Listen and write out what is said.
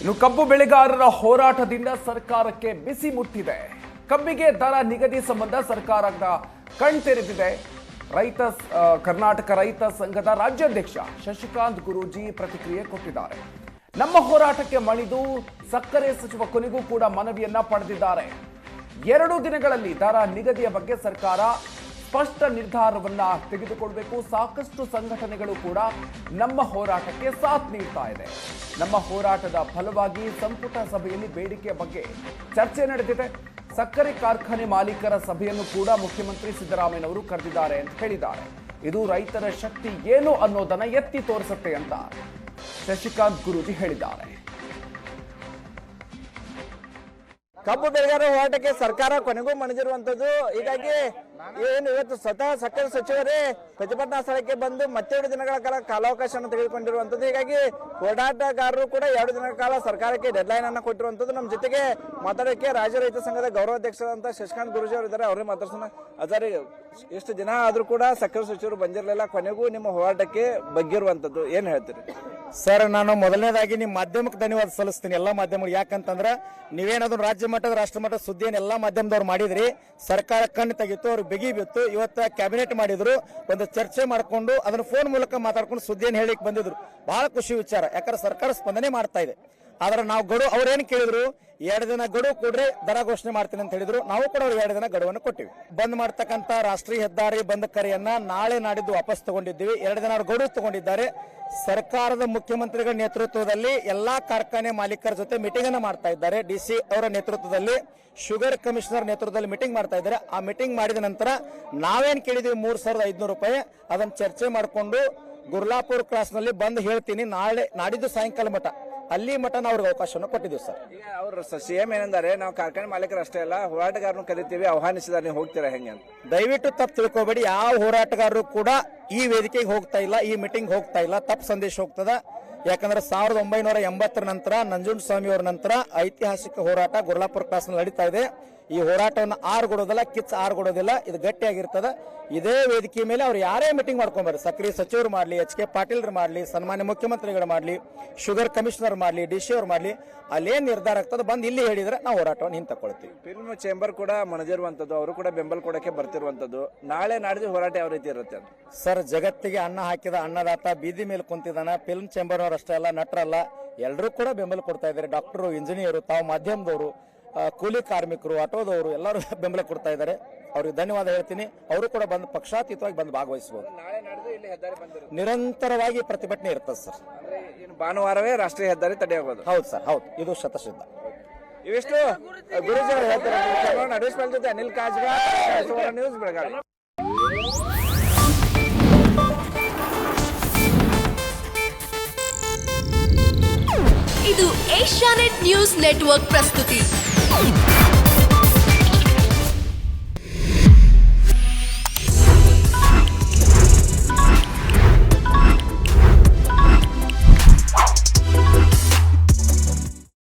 ಇನ್ನು ಕಬ್ಬು ಬೆಳೆಗಾರರ ಹೋರಾಟದಿಂದ ಸರ್ಕಾರಕ್ಕೆ ಬಿಸಿ ಮುಟ್ಟಿದೆ. ಕಬ್ಬಿಗೆ ದರ ನಿಗದಿ ಸಂಬಂಧ ಸರ್ಕಾರದ ಕಣ್ತೆರೆದಿದೆ. ಕರ್ನಾಟಕ ರೈತ ಸಂಘದ ರಾಜ್ಯಾಧ್ಯಕ್ಷ ಶಶಿಕಾಂತ್ ಗುರೂಜಿ ಪ್ರತಿಕ್ರಿಯೆ ಕೊಟ್ಟಿದ್ದಾರೆ. ನಮ್ಮ ಹೋರಾಟಕ್ಕೆ ಮಣಿದು ಸಕ್ಕರೆ ಸಚಿವ ಕೊನೆಗೂ ಕೂಡ ಮನವಿಯನ್ನ ಪಡೆದಿದ್ದಾರೆ. 2 ದಿನಗಳಲ್ಲಿ ದರ ನಿಗದಿಯ ಬಗ್ಗೆ ಸರ್ಕಾರ ಸ್ಪಷ್ಟ ನಿರ್ಧಾರವನ್ನ ತೆಗೆದುಕೊಳ್ಳಬೇಕು. ಸಾಕಷ್ಟು ಸಂಘಟನೆಗಳು ಕೂಡ ನಮ್ಮ ಹೋರಾಟಕ್ಕೆ ಸಾಥ್ ನೀಡ್ತಾ ಇದೆ. ನಮ್ಮ ಹೋರಾಟದ ಫಲವಾಗಿ ಸಂಪುಟ ಸಭೆಯಲ್ಲಿ ಬೇಡಿಕೆಯ ಬಗ್ಗೆ ಚರ್ಚೆ ನಡೆದಿದೆ. ಸಕ್ಕರೆ ಕಾರ್ಖಾನೆ ಮಾಲೀಕರ ಸಭೆಯನ್ನು ಕೂಡ ಮುಖ್ಯಮಂತ್ರಿ ಸಿದ್ದರಾಮಯ್ಯನವರು ಕರೆದಿದ್ದಾರೆ ಅಂತ ಹೇಳಿದ್ದಾರೆ. ಇದು ರೈತರ ಶಕ್ತಿ ಏನು ಅನ್ನೋದನ್ನ ಎತ್ತಿ ತೋರಿಸುತ್ತೆ ಅಂತ ಶಶಿಕಾಂತ್ ಗುರೂಜಿ ಹೇಳಿದ್ದಾರೆ. ಕಬ್ಬು ಬೆಳೆಗಾರರ ಹೋರಾಟಕ್ಕೆ ಸರ್ಕಾರ ಕೊನೆಗೂ ಮಣಿದಿರುವಂತದ್ದು. ಹೀಗಾಗಿ ಏನು ಇವತ್ತು ಸ್ವತಃ ಸಕ್ಕರೆ ಸಚಿವರೇ ಪ್ರತಿಭಟನಾ ಸ್ಥಳಕ್ಕೆ ಬಂದು 2 ದಿನಗಳ ಕಾಲ ಕಾಲಾವಕಾಶವನ್ನು ತೆಗೆದುಕೊಂಡಿರುವಂತದ್ದು. ಹೀಗಾಗಿ ಹೋರಾಟಗಾರರು ಕೂಡ 2 ದಿನಗಳ ಕಾಲ ಸರ್ಕಾರಕ್ಕೆ ಡೆಡ್ಲೈನ್ ಅನ್ನು ಕೊಟ್ಟಿರುವಂತದ್ದು. ನಮ್ಮ ಜೊತೆಗೆ ಮಾತಾಡೋಕೆ ರಾಜ್ಯ ರೈತ ಸಂಘದ ಗೌರವಾಧ್ಯಕ್ಷರಾದಂತ ಶಶಿಕಾಂತ್ ಗುರೂಜಿ ಅವರು ಇದ್ದಾರೆ. ಅವರೇ ಮಾತಾಡ್ಸೋಣ. ಅದಾರಿ, ಎಷ್ಟು ದಿನ ಆದ್ರೂ ಕೂಡ ಸಕ್ಕರೆ ಸಚಿವರು ಬಂದಿರಲಿಲ್ಲ, ಕೊನೆಗೂ ನಿಮ್ಮ ಹೋರಾಟಕ್ಕೆ ಬಗ್ಗಿರುವಂತದ್ದು ಏನ್ ಹೇಳ್ತೀರಿ? ಸರ್, ನಾನು ಮೊದಲನೇದಾಗಿ ನಿಮ್ಮ ಮಾಧ್ಯಮಕ್ಕೆ ಧನ್ಯವಾದ ಸಲ್ಲಿಸ್ತೀನಿ, ಎಲ್ಲಾ ಮಾಧ್ಯಮಗಳು. ಯಾಕಂತಂದ್ರೆ ನೀವೇನದನ್ನು ರಾಜ್ಯ ಮಟ್ಟದ ರಾಷ್ಟ್ರ ಮಟ್ಟದ ಸುದ್ದಿಯನ್ನು ಎಲ್ಲಾ ಮಾಧ್ಯಮದವ್ರು ಮಾಡಿದ್ರಿ. ಸರ್ಕಾರ ಕಣ್ಣು ತೆಗಿತ್ತು, ಅವ್ರು ಬಿಗಿ ಬಿತ್ತು. ಇವತ್ತು ಕ್ಯಾಬಿನೆಟ್ ಮಾಡಿದ್ರು, ಒಂದು ಚರ್ಚೆ ಮಾಡಿಕೊಂಡು ಅದನ್ನ ಫೋನ್ ಮೂಲಕ ಮಾತಾಡ್ಕೊಂಡು ಸುದ್ದಿಯನ್ನು ಹೇಳಿಕ್ ಬಂದಿದ್ರು. ಬಹಳ ಖುಷಿ ವಿಚಾರ. ಯಾಕಂದ್ರೆ ಸರ್ಕಾರ ಸ್ಪಂದನೆ ಮಾಡ್ತಾ ಇದೆ. ಆದ್ರೆ ನಾವು ಅವ್ರೇನು ಕೇಳಿದ್ರು, 2 ದಿನ ಗಡುವು ಕೊಡ್ರಿ, ದರ ಘೋಷಣೆ ಮಾಡ್ತೀನಿ ಅಂತ ಹೇಳಿದ್ರು. ನಾವು ಕೂಡ ಅವ್ರು 2 ದಿನ ಗಡುವನ್ನು ಕೊಟ್ಟಿವಿ. ಬಂದ್ ಮಾಡ್ತಕ್ಕಂಥ ರಾಷ್ಟ್ರೀಯ ಹೆದ್ದಾರಿ ಬಂದ್ ಕರೆಯನ್ನ ನಾಳೆ ನಾಡಿದ್ದು ವಾಪಸ್ ತಗೊಂಡಿದ್ದೀವಿ. 2 ದಿನ ಗಡುವು ತಗೊಂಡಿದ್ದಾರೆ. ಸರ್ಕಾರದ ಮುಖ್ಯಮಂತ್ರಿಗಳ ನೇತೃತ್ವದಲ್ಲಿ ಎಲ್ಲಾ ಕಾರ್ಖಾನೆ ಮಾಲೀಕರ ಜೊತೆ ಮೀಟಿಂಗ್ ಅನ್ನು ಮಾಡ್ತಾ ಇದ್ದಾರೆ. ಡಿಸಿ ಅವರ ನೇತೃತ್ವದಲ್ಲಿ, ಶುಗರ್ ಕಮಿಷನರ್ ನೇತೃತ್ವದಲ್ಲಿ ಮೀಟಿಂಗ್ ಮಾಡ್ತಾ ಇದ್ದಾರೆ. ಆ ಮೀಟಿಂಗ್ ಮಾಡಿದ ನಂತರ ನಾವೇನ್ ಕೇಳಿದ್ವಿ 3500 ರೂಪಾಯಿ, ಅದನ್ನ ಚರ್ಚೆ ಮಾಡಿಕೊಂಡು ಗುರ್ಲಾಪುರ್ ಕ್ರಾಸ್ ನಲ್ಲಿ ಬಂದ್ ಹೇಳ್ತೀನಿ, ನಾಡಿದ್ದು ಸಾಯಂಕಾಲ ಮಠ ಅಲ್ಲಿ ಮಠ ನಾವು ಅವ್ರಿಗೆ ಅವಕಾಶವನ್ನು ಕೊಟ್ಟಿದ್ದೀವಿ ಸರ್. ಈಗ ಅವರು ಸಿಎಂ ಏನಂದರೆ, ನಾವು ಕಾರ್ಖಾನೆ ಮಾಲೀಕರು ಅಷ್ಟೇ ಅಲ್ಲ, ಹೋರಾಟಗಾರನು ಕರಿತೀವಿ, ಆಹ್ವಾನಿಸಿದಾರೆ, ನೀವು ಹೋಗ್ತೀರಾ ಹೆಂಗೆ ಅಂತ? ದಯವಿಟ್ಟು ತಪ್ಪು ತಿಳ್ಕೊಬೇಡಿ. ಯಾವ ಹೋರಾಟಗಾರರು ಕೂಡ ಈ ವೇದಿಕೆಗೆ ಹೋಗ್ತಾ ಇಲ್ಲ, ಈ ಮೀಟಿಂಗ್ ಹೋಗ್ತಾ ಇಲ್ಲ. ತಪ್ಪು ಸಂದೇಶ ಹೋಗ್ತದ. ಯಾಕಂದ್ರೆ 1980 ನಂತರ ನಂಜುಂಡಸ್ವಾಮಿ ಅವರ ನಂತರ ಐತಿಹಾಸಿಕ ಹೋರಾಟ ಗುರ್ಲಾಪುರ ಕ್ರಾಸ್ ನಲ್ಲಿ ನಡೀತಾ ಇದೆ. ಈ ಹೋರಾಟವನ್ನು ಆರ್ಗೊಡೋದಿಲ್ಲ, ಆರ್ಗೊಡೋದಿಲ್ಲ. ಇದು ಗಟ್ಟಿಯಾಗಿರ್ತದೆ. ಇದೇ ವೇದಿಕೆ ಮೇಲೆ ಅವ್ರು ಯಾರೇ ಮೀಟಿಂಗ್ ಮಾಡ್ಕೊಂಬಾರ, ಸಕ್ರಿಯ ಸಚಿವರು ಮಾಡಲಿ, HK ಪಾಟೀಲ್ ಮಾಡಲಿ, ಸನ್ಮಾನ್ಯ ಮುಖ್ಯಮಂತ್ರಿಗಳು ಮಾಡಲಿ, ಶುಗರ್ ಕಮಿಷನರ್ ಮಾಡಲಿ, DC ಅವ್ರು ಮಾಡಲಿ, ಅಲ್ಲೇನ್ ನಿರ್ಧಾರ ಆಗ್ತದೆ ಬಂದು ಇಲ್ಲಿ ಹೇಳಿದ್ರೆ ನಾವು ಹೋರಾಟವನ್ನು ಹಿಂತಕೊಳ್ತೀವಿ. ಫಿಲ್ಮ್ ಚೇಂಬರ್ ಕೂಡ ಮಣದಿರುವಂತದ್ದು, ಅವರು ಕೂಡ ಬೆಂಬಲ ಕೊಡಕ್ಕೆ ಬರ್ತಿರುವಂತದ್ದು. ನಾಳೆ ನಾಡಿದ್ದು ಹೋರಾಟ ಯಾವ ರೀತಿ ಇರುತ್ತೆ ಸರ್? ಜಗತ್ತಿಗೆ ಅನ್ನ ಹಾಕಿದ ಅನ್ನದಾತ ಬೀದಿ ಮೇಲೆ ಕುಂತಿದ್ದಾನ. ಫಿಲ್ಮ್ ಚೇಂಬರ್ ಅವ್ರು ಅಷ್ಟೇ ಅಲ್ಲ, ನಟರಲ್ಲ, ಎಲ್ಲರೂ ಕೂಡ ಬೆಂಬಲ ಕೊಡ್ತಾ ಇದ್ದಾರೆ. ಡಾಕ್ಟರು, ಇಂಜಿನಿಯರು, ತಾವು ಮಾಧ್ಯಮದವರು, ಕೂಲಿ ಕಾರ್ಮಿಕರು, ಆಟೋದವರು ಎಲ್ಲರೂ ಬೆಂಬಲ ಕೊಡ್ತಾ ಇದ್ದಾರೆ. ಅವ್ರಿಗೆ ಧನ್ಯವಾದ ಹೇಳ್ತೀನಿ. ಅವರು ಕೂಡ ಬಂದು ಪಕ್ಷಾತೀತವಾಗಿ ಬಂದು ಭಾಗವಹಿಸಬಹುದು. ನಿರಂತರವಾಗಿ ಪ್ರತಿಭಟನೆ ಇರ್ತದೆ ಸರ್. ಭಾನುವಾರವೇ ರಾಷ್ಟ್ರೀಯ ಹೆದ್ದಾರಿ ತಡೆಯಾಗೋದು? ಹೌದು ಸರ್, ಹೌದು, ಇದು ಶತಸಿದ್ಧ. ಇವಿಷ್ಟು ಗುರುಜಿ ಅವರು ಹೇಳ್ತಾರೆ. ಅಡ್ವೈಸ್ ಜೊತೆ ಅನಿಲ್ ಕಾಜ್ಗ, ನ್ಯೂಸ್ ಬೆಳಗಾವಿ. ಇದು ಏಷ್ಯಾನೆಟ್ ನ್ಯೂಸ್ ನೆಟ್ವರ್ಕ್ ಪ್ರಸ್ತುತಿ.